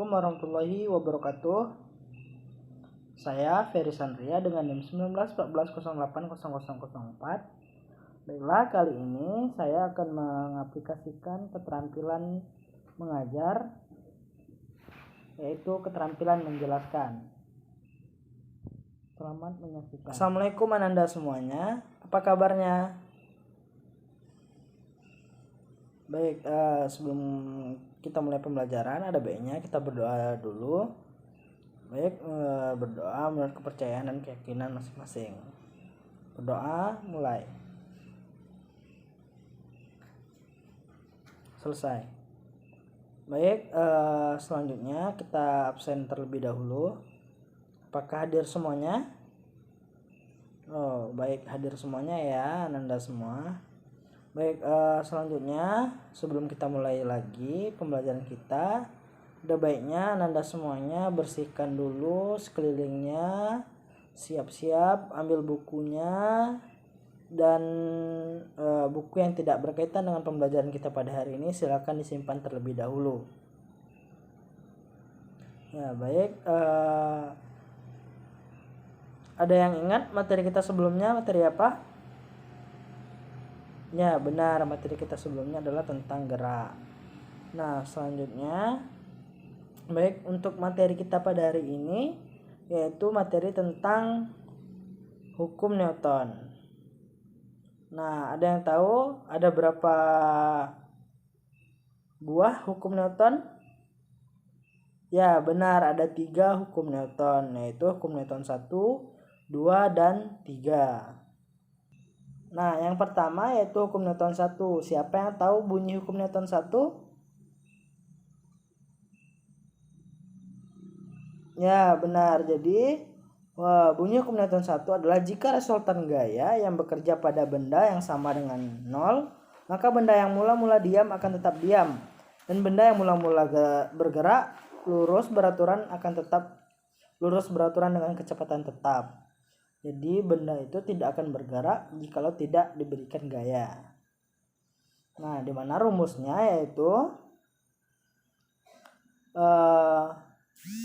Assalamualaikum warahmatullahi wabarakatuh. Saya Ferry Sandria dengan NIM 1914080004. Baiklah, kali ini saya akan mengaplikasikan keterampilan mengajar, yaitu keterampilan menjelaskan. Selamat menyaksikan. Assalamualaikum Anda semuanya. Apa kabarnya? Baik, sebelum kita mulai pembelajaran ada baiknya kita berdoa dulu. Baik, berdoa menurut kepercayaan dan keyakinan masing-masing. Berdoa mulai. Selesai. Baik, selanjutnya kita absen terlebih dahulu. Apakah hadir semuanya? Oh, baik, hadir semuanya ya, Anda semua. Baik, selanjutnya sebelum kita mulai lagi pembelajaran kita, udah baiknya Anda semuanya bersihkan dulu sekelilingnya, siap-siap ambil bukunya dan buku yang tidak berkaitan dengan pembelajaran kita pada hari ini silakan disimpan terlebih dahulu. Ya, baik. Ada yang ingat materi kita sebelumnya, materi apa? Ya, benar, materi kita sebelumnya adalah tentang gerak. Nah, selanjutnya baik, untuk materi kita pada hari ini yaitu materi tentang hukum Newton. Nah, ada yang tahu ada berapa buah hukum Newton? Ya, benar, ada 3 hukum Newton, yaitu hukum Newton 1, 2, dan 3. Nah, yang pertama yaitu hukum Newton 1. Siapa yang tahu bunyi hukum Newton 1? Ya, benar. Jadi, bunyi hukum Newton 1 adalah jika resultan gaya yang bekerja pada benda yang sama dengan 0, maka benda yang mula-mula diam akan tetap diam. Dan benda yang mula-mula bergerak lurus beraturan akan tetap lurus beraturan dengan kecepatan tetap. Jadi benda itu tidak akan bergerak jikalau tidak diberikan gaya. Nah, di mana rumusnya yaitu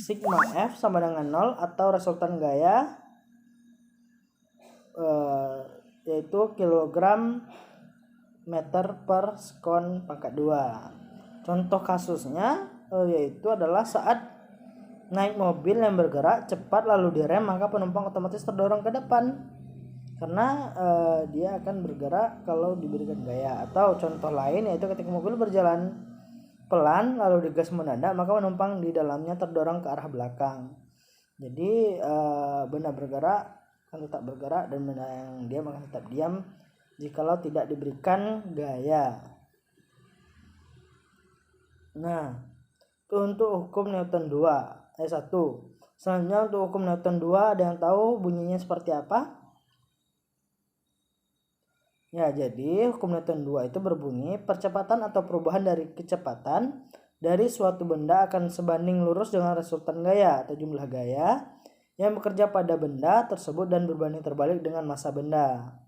sigma F sama dengan 0 atau resultan gaya yaitu kilogram meter per sekon pangkat 2. Contoh kasusnya yaitu adalah saat naik mobil yang bergerak cepat lalu direm, maka penumpang otomatis terdorong ke depan karena dia akan bergerak kalau diberikan gaya. Atau contoh lain yaitu ketika mobil berjalan pelan lalu digas mendadak, maka penumpang di dalamnya terdorong ke arah belakang. Jadi benda bergerak akan tetap bergerak dan benda yang diam akan tetap diam jikalau tidak diberikan gaya. Nah, itu untuk hukum Newton 1. Selanjutnya untuk hukum Newton 2, ada yang tahu bunyinya seperti apa? Ya, jadi hukum Newton 2 itu berbunyi percepatan atau perubahan dari kecepatan dari suatu benda akan sebanding lurus dengan resultan gaya atau jumlah gaya yang bekerja pada benda tersebut dan berbanding terbalik dengan massa benda.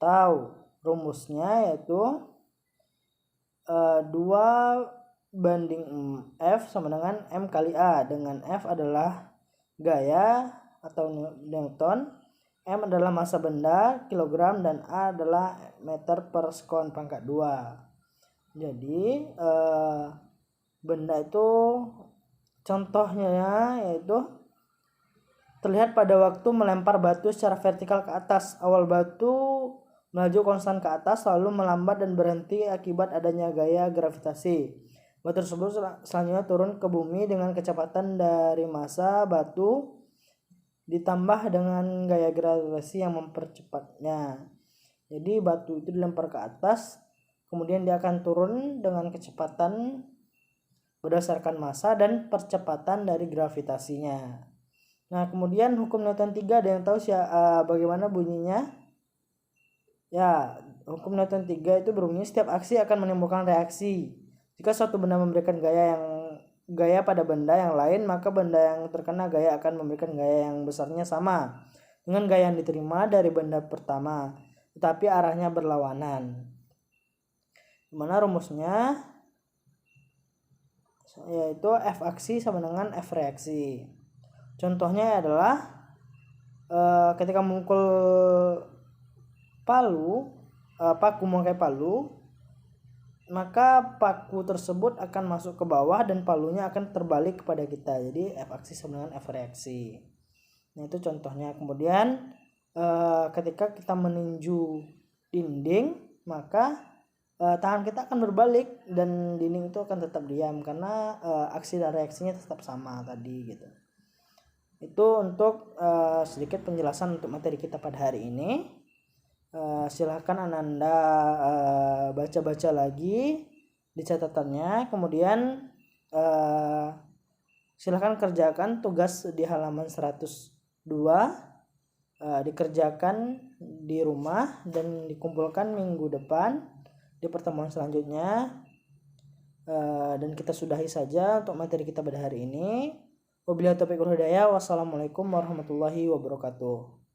Tahu rumusnya yaitu 2 banding F sama dengan M kali A, dengan F adalah gaya atau Newton, M adalah massa benda kilogram, dan A adalah meter per sekon pangkat 2. Jadi benda itu contohnya yaitu terlihat pada waktu melempar batu secara vertikal ke atas. Awal batu melaju konstan ke atas lalu melambat dan berhenti akibat adanya gaya gravitasi. Batu tersebut selanjutnya turun ke bumi dengan kecepatan dari massa batu ditambah dengan gaya gravitasi yang mempercepatnya. Jadi batu itu dilempar ke atas, kemudian dia akan turun dengan kecepatan berdasarkan massa dan percepatan dari gravitasinya. Nah, kemudian hukum Newton 3, ada yang tahu bagaimana bunyinya? Ya, hukum Newton 3 itu berbunyi setiap aksi akan menimbulkan reaksi. Jika suatu benda memberikan gaya pada benda yang lain, maka benda yang terkena gaya akan memberikan gaya yang besarnya sama dengan gaya yang diterima dari benda pertama, tetapi arahnya berlawanan. Dimana rumusnya yaitu F aksi sama dengan F reaksi. Contohnya adalah ketika memukul paku memakai palu, maka paku tersebut akan masuk ke bawah dan palunya akan terbalik kepada kita. Jadi F aksi sama dengan F reaksi. Nah, itu contohnya. Kemudian ketika kita meninju dinding, maka tangan kita akan berbalik dan dinding itu akan tetap diam karena aksi dan reaksinya tetap sama tadi gitu. Itu untuk sedikit penjelasan untuk materi kita pada hari ini. Silahkan Ananda baca-baca lagi di catatannya, kemudian silahkan kerjakan tugas di halaman 102, dikerjakan di rumah dan dikumpulkan minggu depan di pertemuan selanjutnya. Dan kita sudahi saja untuk materi kita pada hari ini. Wabillahi taufiq wal hidayah. Wassalamualaikum warahmatullahi wabarakatuh.